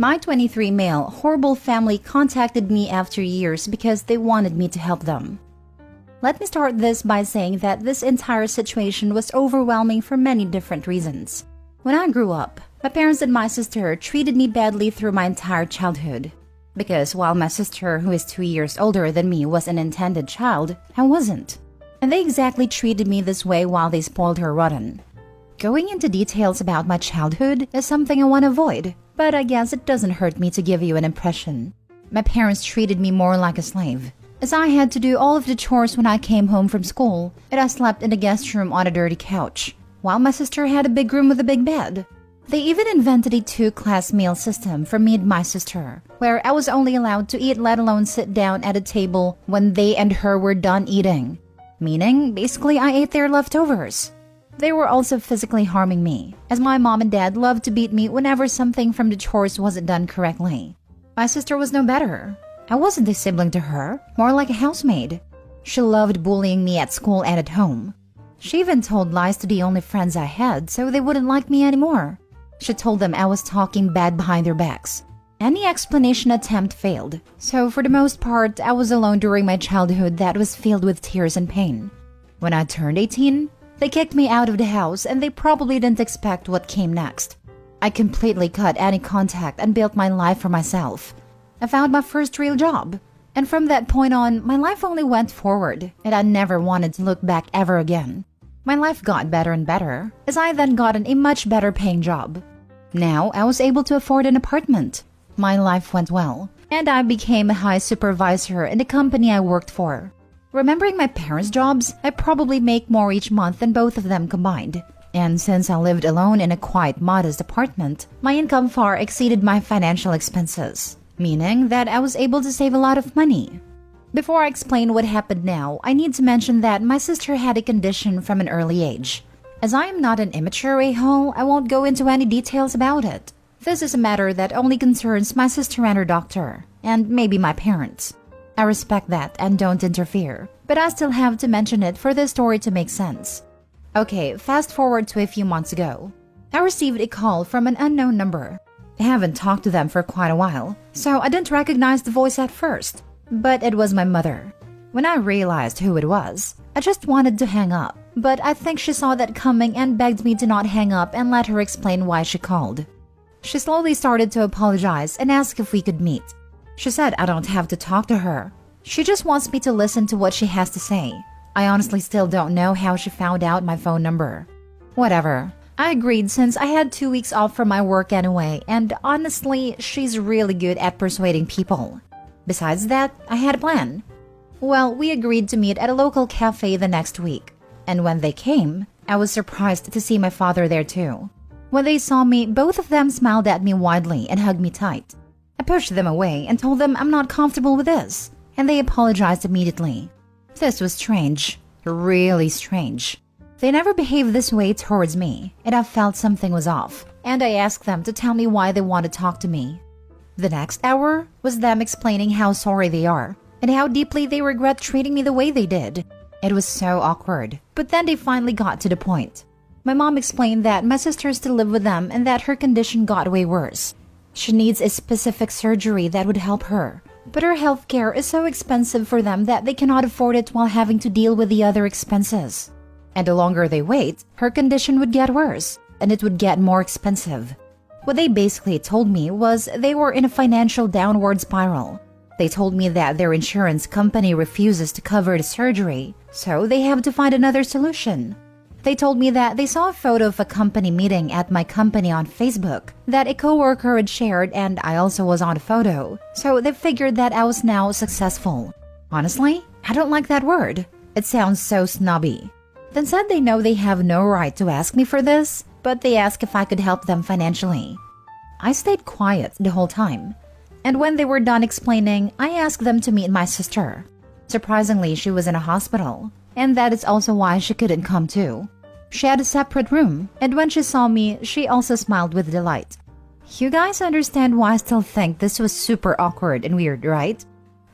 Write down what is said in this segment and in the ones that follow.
My 23 male horrible family contacted me after years because they wanted me to help them. Let me start this by saying that this entire situation was overwhelming for many different reasons. When I grew up, my parents and my sister treated me badly through my entire childhood. Because while my sister, who is 2 years older than me, was an intended child, I wasn't. And they exactly treated me this way while they spoiled her rotten. Going into details about my childhood is something I want to avoid, but I guess it doesn't hurt me to give you an impression. My parents treated me more like a slave, as I had to do all of the chores when I came home from school, and I slept in the guest room on a dirty couch, while my sister had a big room with a big bed. They even invented a 2-class meal system for me and my sister, where I was only allowed to eat, let alone sit down at a table when they and her were done eating. Meaning, basically, I ate their leftovers. They were also physically harming me, as my mom and dad loved to beat me whenever something from the chores wasn't done correctly. My sister was no better. I wasn't a sibling to her, more like a housemaid. She loved bullying me at school and at home. She even told lies to the only friends I had so they wouldn't like me anymore. She told them I was talking bad behind their backs. Any explanation attempt failed, so for the most part, I was alone during my childhood that was filled with tears and pain. When I turned 18, they kicked me out of the house and they probably didn't expect what came next. I completely cut any contact and built my life for myself. I found my first real job, and from that point on, my life only went forward, and I never wanted to look back ever again. My life got better and better, as I then got a much better paying job. Now I was able to afford an apartment. My life went well, and I became a high supervisor in the company I worked for. Remembering my parents' jobs, I probably make more each month than both of them combined. And since I lived alone in a quite modest apartment, my income far exceeded my financial expenses, meaning that I was able to save a lot of money. Before I explain what happened now, I need to mention that my sister had a condition from an early age. As I am not an immature a-hole, I won't go into any details about it. This is a matter that only concerns my sister and her doctor, and maybe my parents. I respect that and don't interfere, but I still have to mention it for this story to make sense. Okay, fast forward to a few months ago. I received a call from an unknown number. I haven't talked to them for quite a while, so I didn't recognize the voice at first, but it was my mother. When I realized who it was, I just wanted to hang up, but I think she saw that coming and begged me to not hang up and let her explain why she called. She slowly started to apologize and ask if we could meet. She said I don't have to talk to her. She just wants me to listen to what she has to say. I honestly still don't know how she found out my phone number. Whatever. I agreed since I had 2 weeks off from my work anyway, and honestly, she's really good at persuading people. Besides that, I had a plan. Well, we agreed to meet at a local cafe the next week. And when they came, I was surprised to see my father there too. When they saw me, both of them smiled at me widely and hugged me tight. I pushed them away and told them I'm not comfortable with this, and they apologized immediately. This was strange, really strange. They never behaved this way towards me, and I felt something was off, and I asked them to tell me why they want to talk to me. The next hour was them explaining how sorry they are, and how deeply they regret treating me the way they did. It was so awkward, but then they finally got to the point. My mom explained that my sister still lived with them and that her condition got way worse. She needs a specific surgery that would help her, but her health care is so expensive for them that they cannot afford it while having to deal with the other expenses. And the longer they wait, her condition would get worse, and it would get more expensive. What they basically told me was they were in a financial downward spiral. They told me that their insurance company refuses to cover the surgery, so they have to find another solution. They told me that they saw a photo of a company meeting at my company on Facebook that a coworker had shared, and I also was on the photo, so they figured that I was now successful. Honestly, I don't like that word. It sounds so snobby. Then said they know they have no right to ask me for this, but they asked if I could help them financially. I stayed quiet the whole time, and when they were done explaining, I asked them to meet my sister. Surprisingly, she was in a hospital, and that is also why she couldn't come too. She had a separate room, and when she saw me, she also smiled with delight. You guys understand why I still think this was super awkward and weird, right?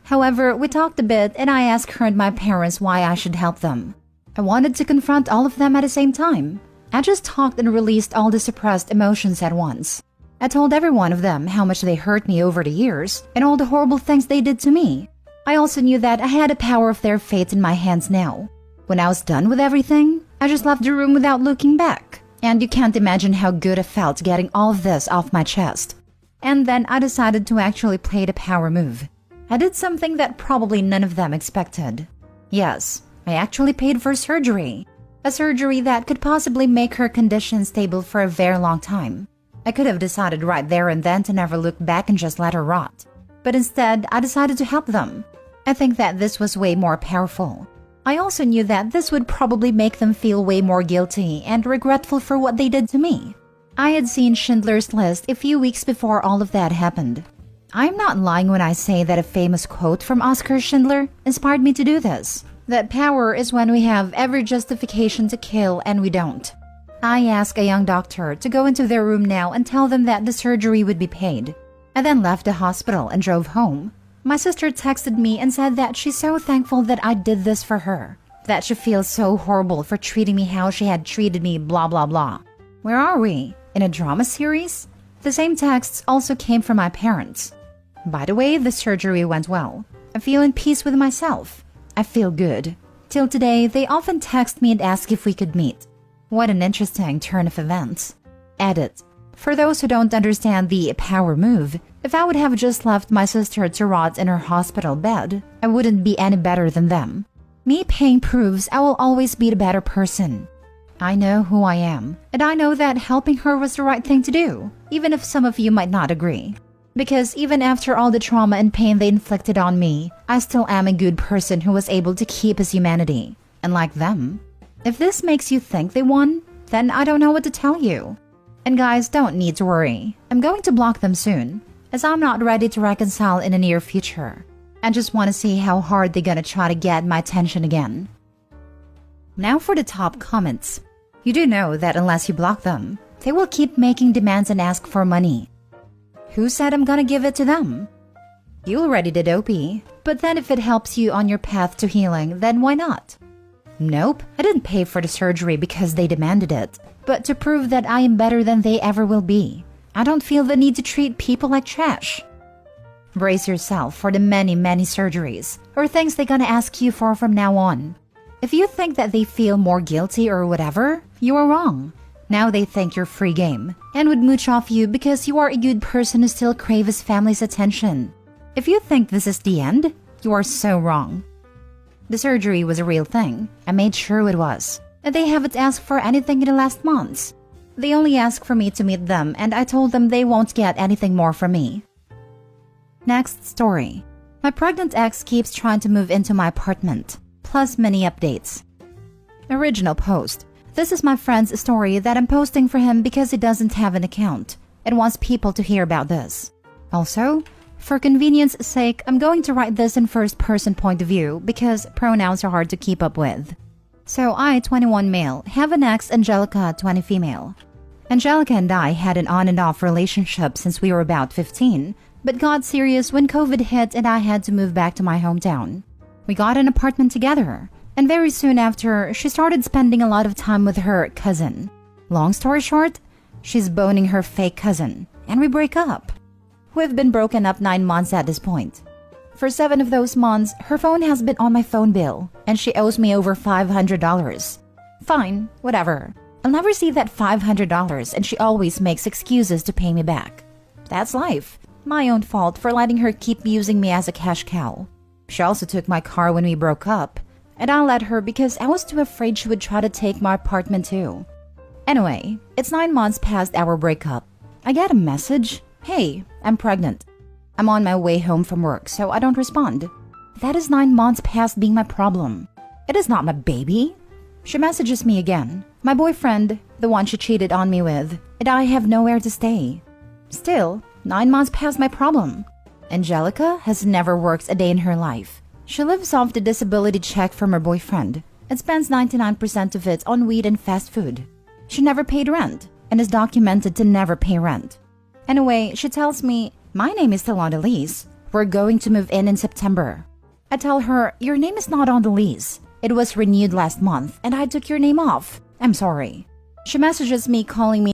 However, we talked a bit, and I asked her and my parents why I should help them. I wanted to confront all of them at the same time. I just talked and released all the suppressed emotions at once. I told every one of them how much they hurt me over the years and all the horrible things they did to me. I also knew that I had the power of their fate in my hands now. When I was done with everything, I just left the room without looking back. And you can't imagine how good I felt getting all of this off my chest. And then I decided to actually play the power move. I did something that probably none of them expected. Yes, I actually paid for surgery. A surgery that could possibly make her condition stable for a very long time. I could have decided right there and then to never look back and just let her rot. But instead, I decided to help them. I think that this was way more powerful. I also knew that this would probably make them feel way more guilty and regretful for what they did to me. I had seen Schindler's List a few weeks before all of that happened. I'm not lying when I say that a famous quote from Oskar Schindler inspired me to do this. That power is when we have every justification to kill and we don't. I asked a young doctor to go into their room now and tell them that the surgery would be paid. I then left the hospital and drove home. My sister texted me and said that she's so thankful that I did this for her, that she feels so horrible for treating me how she had treated me, blah blah blah. Where are we? In a drama series? The same texts also came from my parents. By the way, the surgery went well. I feel in peace with myself. I feel good. Till today, they often text me and ask if we could meet. What an interesting turn of events. Edit. For those who don't understand the power move, if I would have just left my sister to rot in her hospital bed, I wouldn't be any better than them. Me paying proves I will always be the better person. I know who I am, and I know that helping her was the right thing to do, even if some of you might not agree. Because even after all the trauma and pain they inflicted on me, I still am a good person who was able to keep his humanity, unlike them. If this makes you think they won, then I don't know what to tell you. And guys, don't need to worry. I'm going to block them soon, as I'm not ready to reconcile in the near future. I just want to see how hard they're gonna try to get my attention again. Now for the top comments. You do know that unless you block them, they will keep making demands and ask for money. Who said I'm gonna give it to them? You already did, OP, but then if it helps you on your path to healing, then why not? Nope, I didn't pay for the surgery because they demanded it, but to prove that I am better than they ever will be. I don't feel the need to treat people like trash. Brace yourself for the many surgeries or things they're gonna ask you for from now on. If you think that they feel more guilty or whatever, you are wrong. Now they think you're free game and would mooch off you because you are a good person who still craves his family's attention. If you think this is the end, you are so wrong. The surgery was a real thing. I made sure it was. And they haven't asked for anything in the last months. They only asked for me to meet them, and I told them they won't get anything more from me. Next story. My pregnant ex keeps trying to move into my apartment, plus many updates. Original post. This is my friend's story that I'm posting for him because he doesn't have an account and wants people to hear about this. Also, for convenience sake, I'm going to write this in first-person point of view because pronouns are hard to keep up with. So I, 21 male, have an ex, Angelica, 20 female. Angelica and I had an on and off relationship since we were about 15, but got serious when COVID hit and I had to move back to my hometown. We got an apartment together, and very soon after, she started spending a lot of time with her cousin. Long story short, she's boning her fake cousin, and we break up. We've been broken up 9 months at this point. For 7 of those months, her phone has been on my phone bill, and she owes me over $500. Fine, whatever. I'll never see that $500, and she always makes excuses to pay me back. That's life. My own fault for letting her keep using me as a cash cow. She also took my car when we broke up, and I let her because I was too afraid she would try to take my apartment too. Anyway, it's 9 months past our breakup. I get a message. Hey, I'm pregnant. I'm on my way home from work, so I don't respond. That is 9 months past being my problem. It is not my baby. She messages me again. My boyfriend, the one she cheated on me with, and I have nowhere to stay. Still, 9 months past my problem. Angelica has never worked a day in her life. She lives off the disability check from her boyfriend and spends 99% of it on weed and fast food. She never paid rent and is documented to never pay rent. Anyway, she tells me, my name is still on the lease. We're going to move in September. I tell her, your name is not on the lease. It was renewed last month and I took your name off. I'm sorry. She messages me calling me